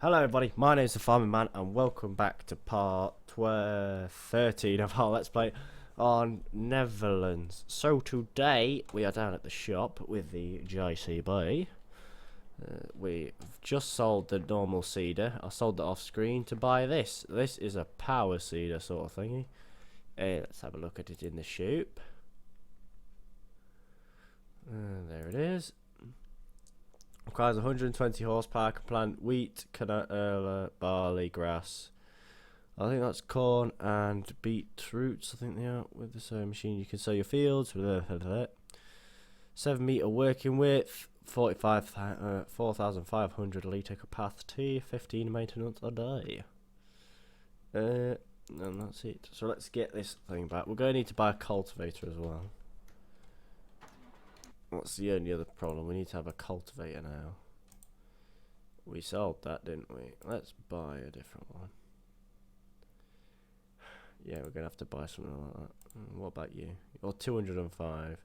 Hello everybody, my name is the Farming Man and welcome back to part 13 of our Let's Play on Netherlands. So today we are down at the shop with the JCB. We've just sold the normal seeder. I sold that off screen to buy this. This is a power seeder sort of thingy. Let's have a look at it in the shop. There it is. Requires 120 horsepower, can plant wheat, canola, barley, grass. I think that's corn and beetroots. I think they are with the sewing machine. You can sow your fields. 7 meter working width, 4,500 litre capacity, 15 maintenance a day. And that's it. So let's get this thing back. We're going to need to buy a cultivator as well. What's the only other problem? We need to have a cultivator now. We sold that, didn't we? Let's buy a different one. Yeah, we're going to have to buy something like that. What about you? You're 205.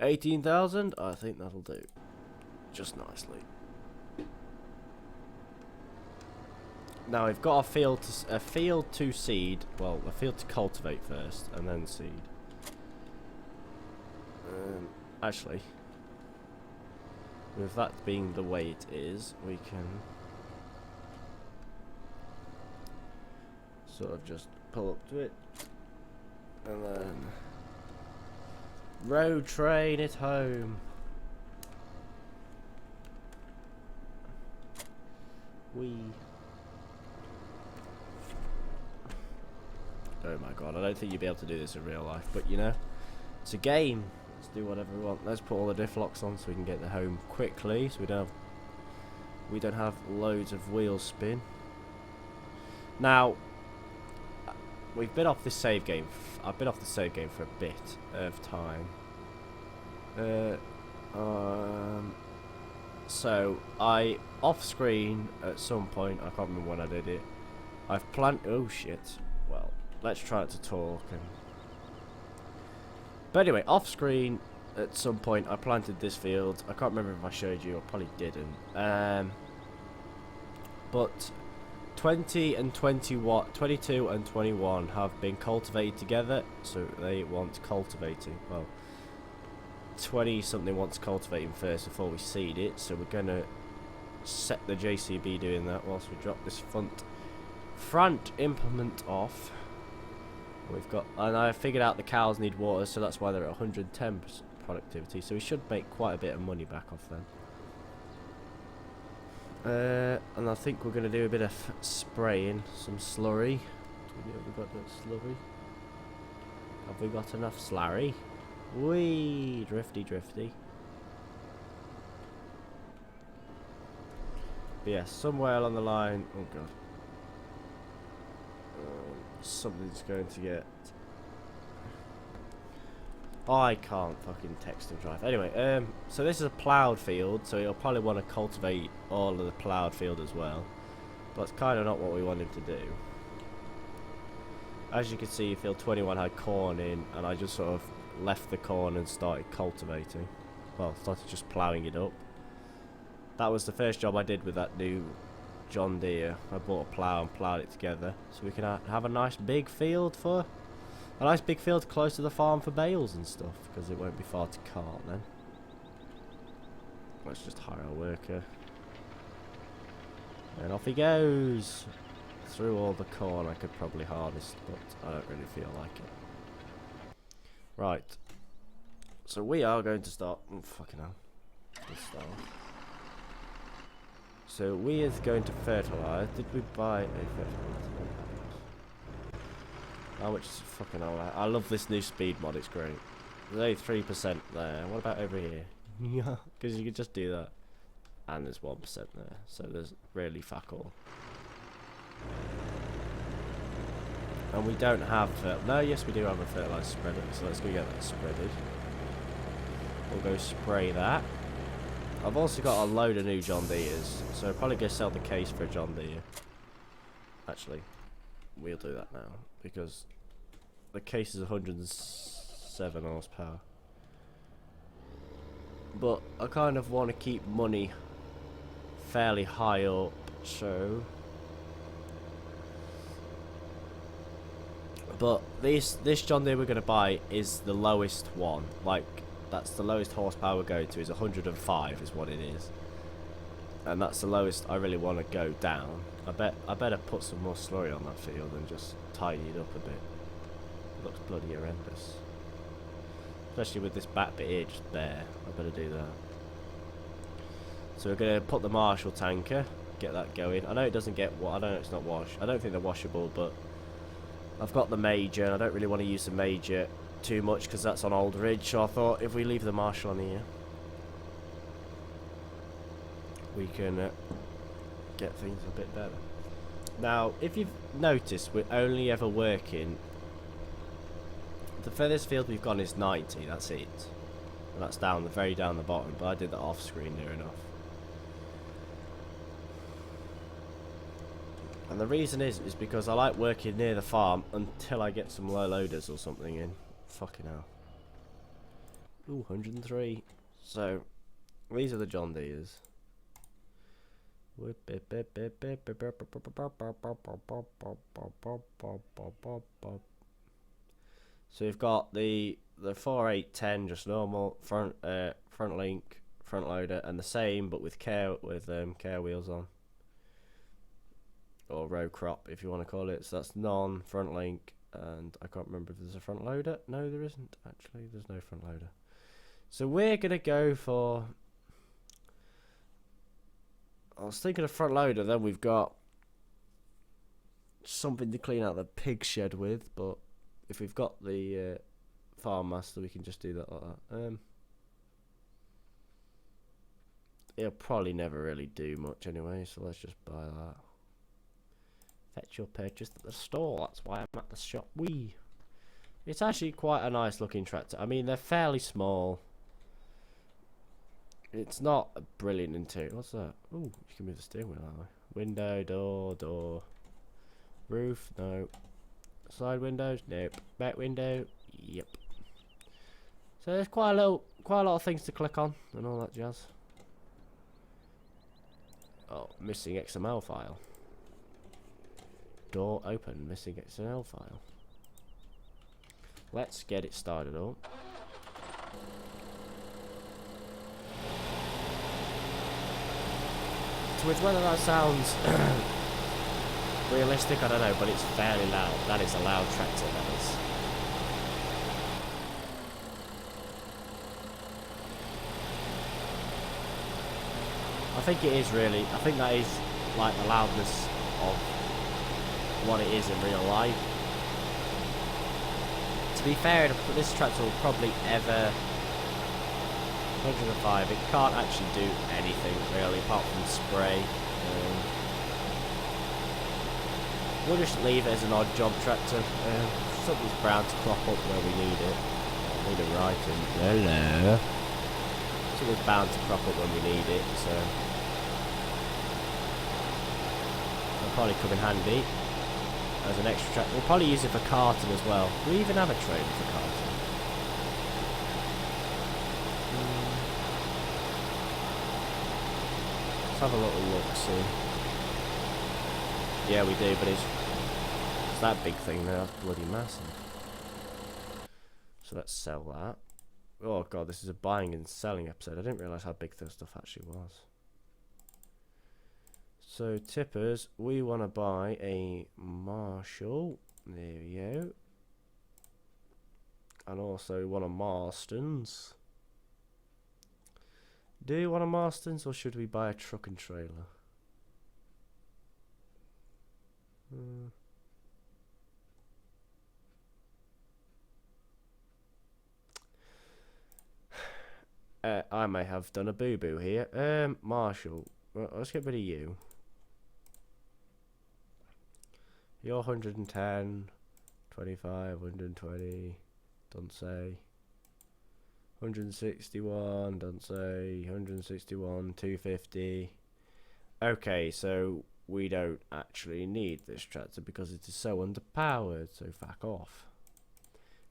18,000? I think that'll do. Just nicely. Now we've got a field to seed. Well, a field to cultivate first, and then seed. Actually, with that being the way it is, we can sort of just pull up to it and then road train it home. Oh my god, I don't think you'd be able to do this in real life, but you know, it's a game. Let's do whatever we want. Let's put all the diff locks on so we can get the home quickly, so we don't have loads of wheel spin. Now, we've been off this save game. I've been off the save game for a bit of time. So I off screen at some point. I can't remember when I did it. I've planned. Oh shit. Well, let's try it to talk and. But anyway, off screen, at some point, I planted this field. I can't remember if I showed you, I probably didn't. But 20 and 22 and 21 have been cultivated together, so they want cultivating. Well, 20 something wants cultivating first before we seed it, so we're going to set the JCB doing that whilst we drop this front implement off. We've got, and I figured out the cows need water, so that's why they're at 110% productivity. So we should make quite a bit of money back off them. And I think we're going to do a bit of spraying, some slurry. Have we got enough slurry? Have we got enough slurry? Wee, drifty. But yeah, somewhere along the line. Oh god. Something's going to get. I can't fucking text and drive. Anyway, so this is a ploughed field, so you'll probably want to cultivate all of the ploughed field as well. But it's kind of not what we want him to do. As you can see, field 21 had corn in, and I just sort of left the corn and started cultivating. Well, started just ploughing it up. That was the first job I did with that new John Deere. I bought a plough and ploughed it together so we can have a nice big field close to the farm for bales and stuff, because it won't be far to cart then. Let's just hire a worker and off he goes through all the corn I could probably harvest, but I don't really feel like it. Right, so we are going to start. Oh, fucking hell. Let's start. So we is going to fertilise. Did we buy a fertiliser? How much is fucking hell? I love this new speed mod, it's great. There's only 3% there. What about over here? Yeah, because you could just do that. And there's 1% there. So there's really fuck all. And we don't have no, yes we do have a fertiliser spreader, so let's go get that spreaded. We'll go spray that. I've also got a load of new John Deeres, so I'll probably go sell the case for a John Deere. Actually, we'll do that now, because the case is 107 horsepower. But I kind of want to keep money fairly high up So, but this John Deere we're gonna buy is the lowest one. Like, that's the lowest horsepower we're going to is 105 is what it is, and that's the lowest I really want to go down. I better put some more slurry on that field and just tidy it up a bit. It looks bloody horrendous, especially with this back bit here just bare. I better do that. So we're gonna put the Marshall tanker, get that going. I know it doesn't get I know it's not washed. I don't think they're washable, but I've got the major, and I don't really want to use the major too much because that's on Old Ridge. So I thought if we leave the Marshall on here, we can get things a bit better. Now, if you've noticed, we're only ever working. The furthest field we've gone is 90. That's it, and that's down very down the bottom. But I did that off screen near enough. And the reason is because I like working near the farm until I get some low loaders or something in. Fucking hell. Ooh, 103. So, these are the John Deeres. So you've got the 4810 just normal front link front loader, and the same but with care wheels on, or row crop if you want to call it. So that's non front link, and I can't remember if there's a front loader. No, there isn't actually. There's no front loader. So we're gonna go for. I was thinking of front loader. Then we've got something to clean out the pig shed with, but if we've got the farm master, we can just do that like that. It'll probably never really do much anyway, so let's just buy that. Fetch your purchase at the store. That's why I'm at the shop. It's actually quite a nice looking tractor. I mean, they're fairly small. It's not a brilliant interior. What's that? Ooh, you can move the steering wheel that way. Window, door. Roof, no. Side windows, nope. Back window, yep. So there's quite a lot of things to click on and all that jazz. Oh, missing XML file. Door open, missing XML file. Let's get it started up. So with whether that sounds realistic, I don't know, but it's fairly loud. That is a loud tractor, that is. I think it is really, I think that is like the loudness of what it is in real life. To be fair, this tractor will probably ever 105. It can't actually do anything really apart from spray. We'll just leave it as an odd job tractor. Something's bound to crop up where we need it. I need a writing. Hello. Something's bound to crop up when we need it, so it'll probably come in handy as an extra tractor. We'll probably use it for carting as well. Do we even have a trailer for carting? Let's have a little look, see. Yeah, we do, but it's that big thing there. That's bloody massive. So let's sell that. Oh god, this is a buying and selling episode. I didn't realise how big this stuff actually was. So tippers, we want to buy a Marshall. There we go. And also one of Marston's. Do you want a Marston's, or should we buy a truck and trailer? I may have done a boo-boo here. Marshall, well, let's get rid of you. You're 110, 25, 120, don't say. 161, don't say. 161, 250. Okay, so we don't actually need this tractor because it is so underpowered, so fuck off.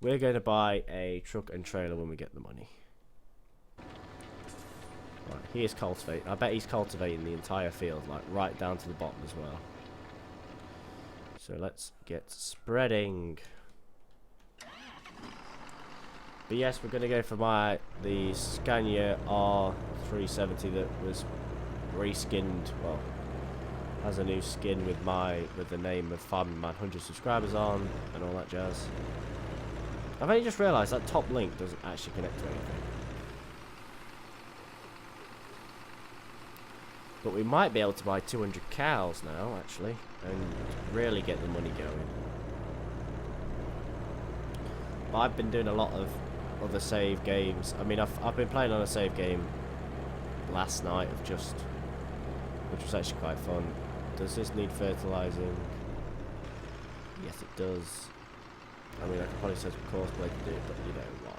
We're going to buy a truck and trailer when we get the money. Right, he is cultivating. I bet he's cultivating the entire field, like right down to the bottom as well. So let's get spreading. But yes, we're going to go for the Scania R370 that was reskinned, well, has a new skin with the name of Farming Man 100 subscribers on and all that jazz. I've only just realised that top link doesn't actually connect to anything. But we might be able to buy 200 cows now, actually, and really get the money going. But I've been doing a lot of other save games. I mean, I've been playing on a save game last night which was actually quite fun. Does this need fertilizing? Yes, it does. I mean, I could probably set some courseplay to do it, but you know why?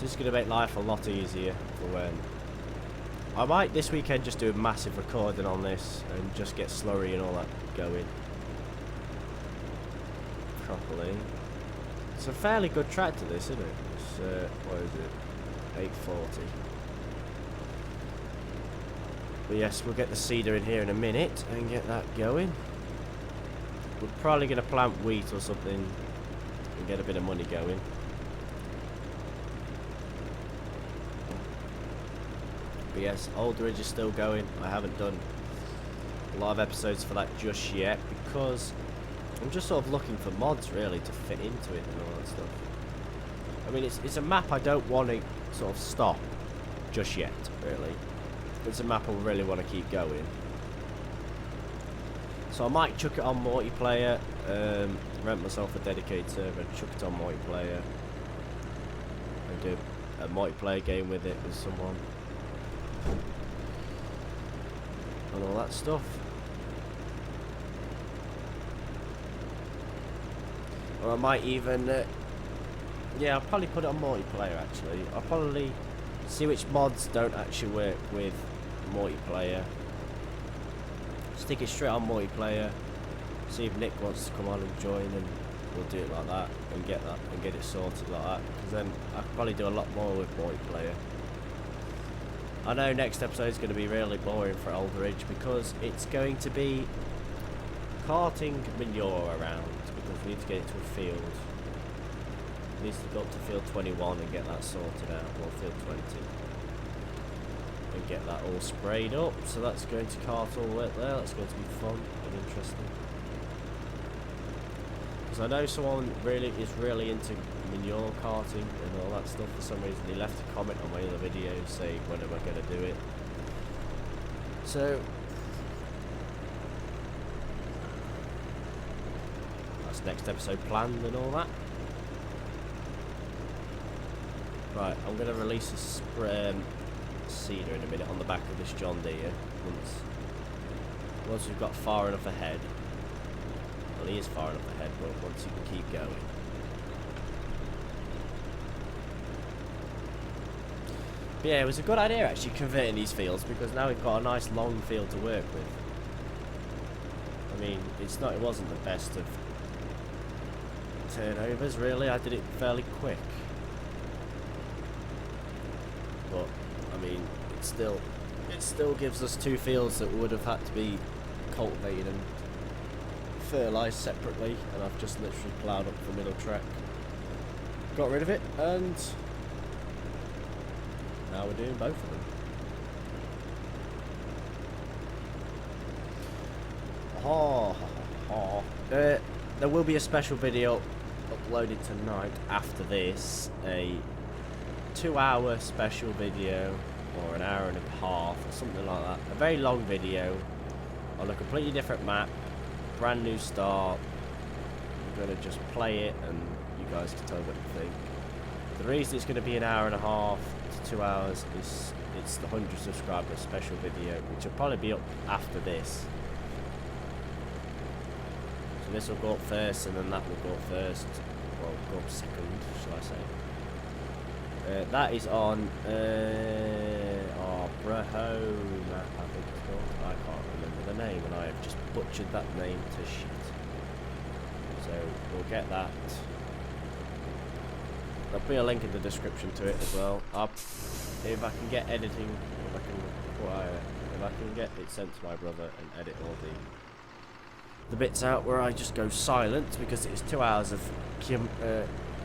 This is going to make life a lot easier for when I might this weekend just do a massive recording on this and just get slurry and all that going properly. It's a fairly good tractor, this, isn't it? It's, what is it? 840. But yes, we'll get the seeder in here in a minute and get that going. We're probably going to plant wheat or something and get a bit of money going. But yes, Aldridge is still going. I haven't done a lot of episodes for that just yet because I'm just sort of looking for mods really to fit into it and all that stuff. I mean, it's a map I don't want to sort of stop just yet, really. It's a map I really want to keep going. So I might chuck it on multiplayer, rent myself a dedicated server, chuck it on multiplayer, and do a multiplayer game with it with someone. And all that stuff. Or I might even yeah, I'll probably put it on multiplayer actually. I'll probably see which mods don't actually work with multiplayer, stick it straight on multiplayer, see if Nick wants to come on and join, and we'll do it like that and get it sorted like that, because then I could probably do a lot more with multiplayer. I know next episode is going to be really boring for Aldridge because it's going to be carting manure around because we need to get it to a field. It needs to go up to field 21 and get that sorted out, or field 20, and get that all sprayed up. So that's going to cart all the way up there. That's going to be fun and interesting. Because I know someone is really into manure carting and all that stuff for some reason. He left a comment on my other videos saying when am I going to do it. So that's next episode planned and all that. Right, I'm going to release a seeder in a minute on the back of this John Deere once we've got far enough ahead. Well, he is far enough ahead, but once he can keep going. But yeah, it was a good idea actually converting these fields because now we've got a nice long field to work with. I mean, it wasn't the best of turnovers really. I did it fairly quick. But I mean, it still gives us two fields that would have had to be cultivated and fertilised separately, and I've just literally ploughed up the middle track, got rid of it, and now we're doing both of them. There will be a special video uploaded tonight after this, a 2-hour special video, or an hour and a half, or something like that. A very long video on a completely different map, brand new start. We're going to just play it and you guys can tell me what you think. The reason it's going to be an hour and a half to 2 hours is it's the 100 subscriber special video, which will probably be up after this. So this will go up first and then that will go up first, well, go up second, shall I say. That is on Braho map, I think it's called. I can't remember the name and I have just butchered that name to shit. So we'll get that. There'll be a link in the description to it as well. If I can get editing, if I can get it sent to my brother and edit all the bits out where I just go silent, because it's 2 hours of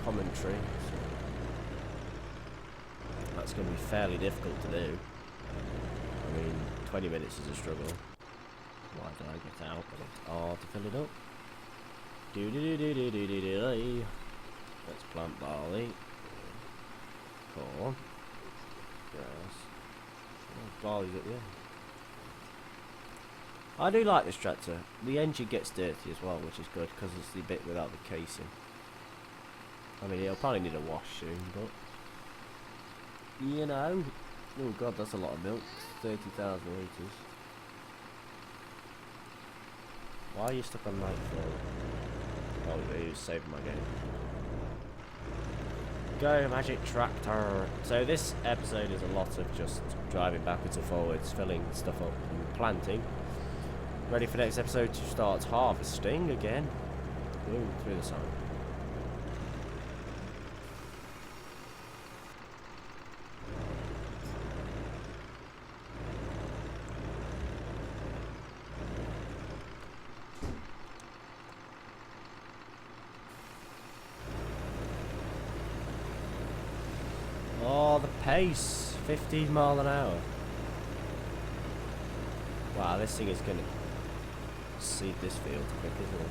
commentary. So that's going to be fairly difficult to do. I mean, 20 minutes is a struggle. Why did I get out? Oh, to fill it up. Let's plant barley. Corn. Grass. Oh, barley's up there. I do like this tractor. The engine gets dirty as well, which is good, because it's the bit without the casing. I mean, it'll probably need a wash soon, but... You know... Oh god, that's a lot of milk. 30,000 litres. Why are you stuck on night 4? Oh, he was saving my game. Go, magic tractor! So this episode is a lot of just driving backwards and forwards, filling stuff up and planting. Ready for next episode to start harvesting again. Ooh, through the sun. Oh, the pace! 15 mile an hour. Wow, this thing is gonna seed this field quick, isn't it?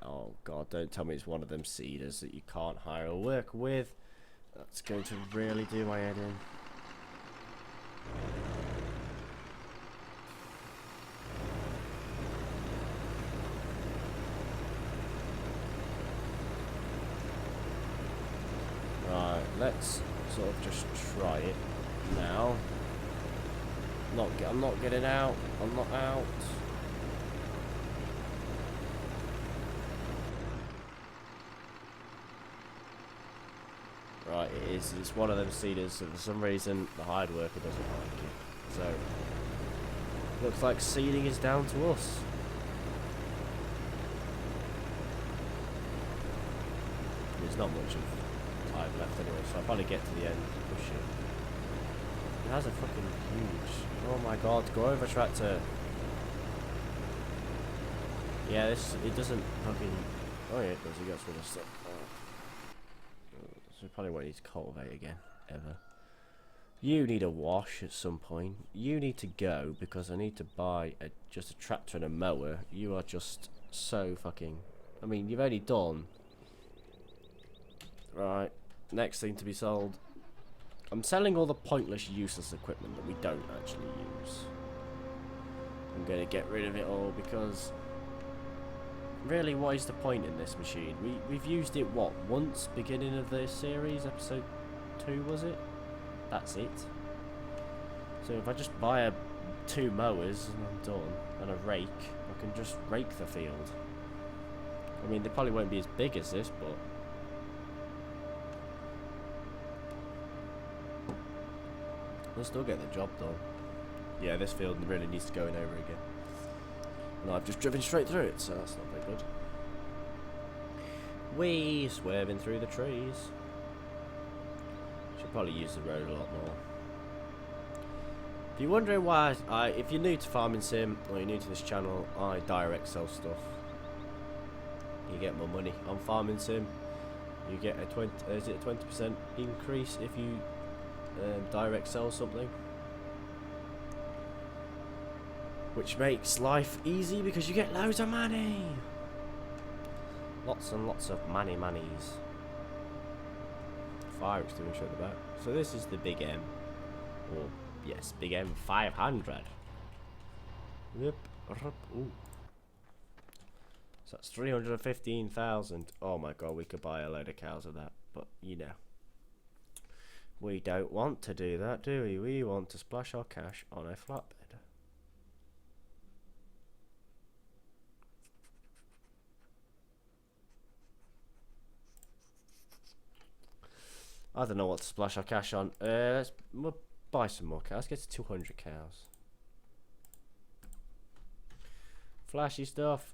Oh god, don't tell me it's one of them seeders that you can't hire or work with. That's going to really do my head in. Right, let's sort of just try it now. I'm not getting out. I'm not out. Right, it is. It's one of them seeders, so for some reason the hard worker doesn't like it. So, looks like seeding is down to us. There's not much of time left anyway, so I'll probably get to the end and push it. It has a fucking huge... Oh my god, go over tractor. Yeah, it doesn't fucking... Oh yeah, it does, it gets rid of stuff. So we probably won't need to cultivate again, ever. You need a wash at some point. You need to go, because I need to buy just a tractor and a mower. You are just so fucking... I mean, you've only done... Right, next thing to be sold. I'm selling all the pointless, useless equipment that we don't actually use. I'm going to get rid of it all, because... Really, what is the point in this machine? We've used it, what, once? Beginning of the series? Episode 2, was it? That's it. So if I just buy 2 mowers and I'm done, and a rake, I can just rake the field. I mean, they probably won't be as big as this, but... they'll still get the job done. Yeah, this field really needs to go in over again. And I've just driven straight through it, so that's not very good. Wee, swerving through the trees. Should probably use the road a lot more. If you're wondering why, if you're new to Farming Sim, or you're new to this channel, I direct sell stuff. You get more money on Farming Sim. You get a 20% increase if you direct sell something. Which makes life easy because you get loads of money. Lots and lots of monies. Fire extinguisher at the back. So this is the Big M. Or, yes, Big M 500. Yep. Ooh. So that's 315,000. Oh my god, we could buy a load of cows of that. But, you know. We don't want to do that, do we? We want to splash our cash on a flatbed. I don't know what to splash our cash on. We'll buy some more cows. Let's get to 200 cows. Flashy stuff.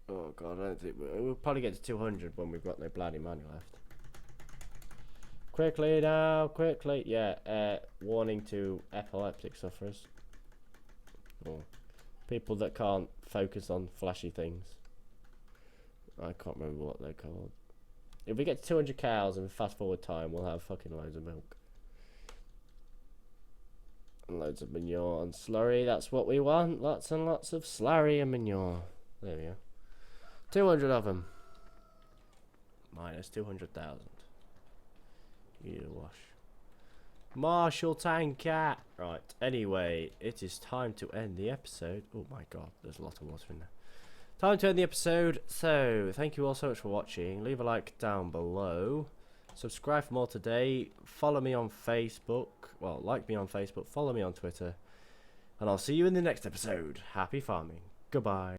Oh god, I don't think we'll probably get to 200 when we've got no bloody money left. Quickly now, quickly. Yeah, warning to epileptic sufferers. Or people that can't focus on flashy things. I can't remember what they're called. If we get to 200 cows and fast forward time, we'll have fucking loads of milk. And loads of manure and slurry, that's what we want. Lots and lots of slurry and manure. There we go. 200 of them. Minus 200,000. You wash. Marshall Tanker. Right, anyway, it is time to end the episode. Oh my god, there's a lot of water in there. Time to end the episode. So, thank you all so much for watching. Leave a like down below. Subscribe for more today. Follow me on Facebook. Well, like me on Facebook. Follow me on Twitter. And I'll see you in the next episode. Happy farming. Goodbye.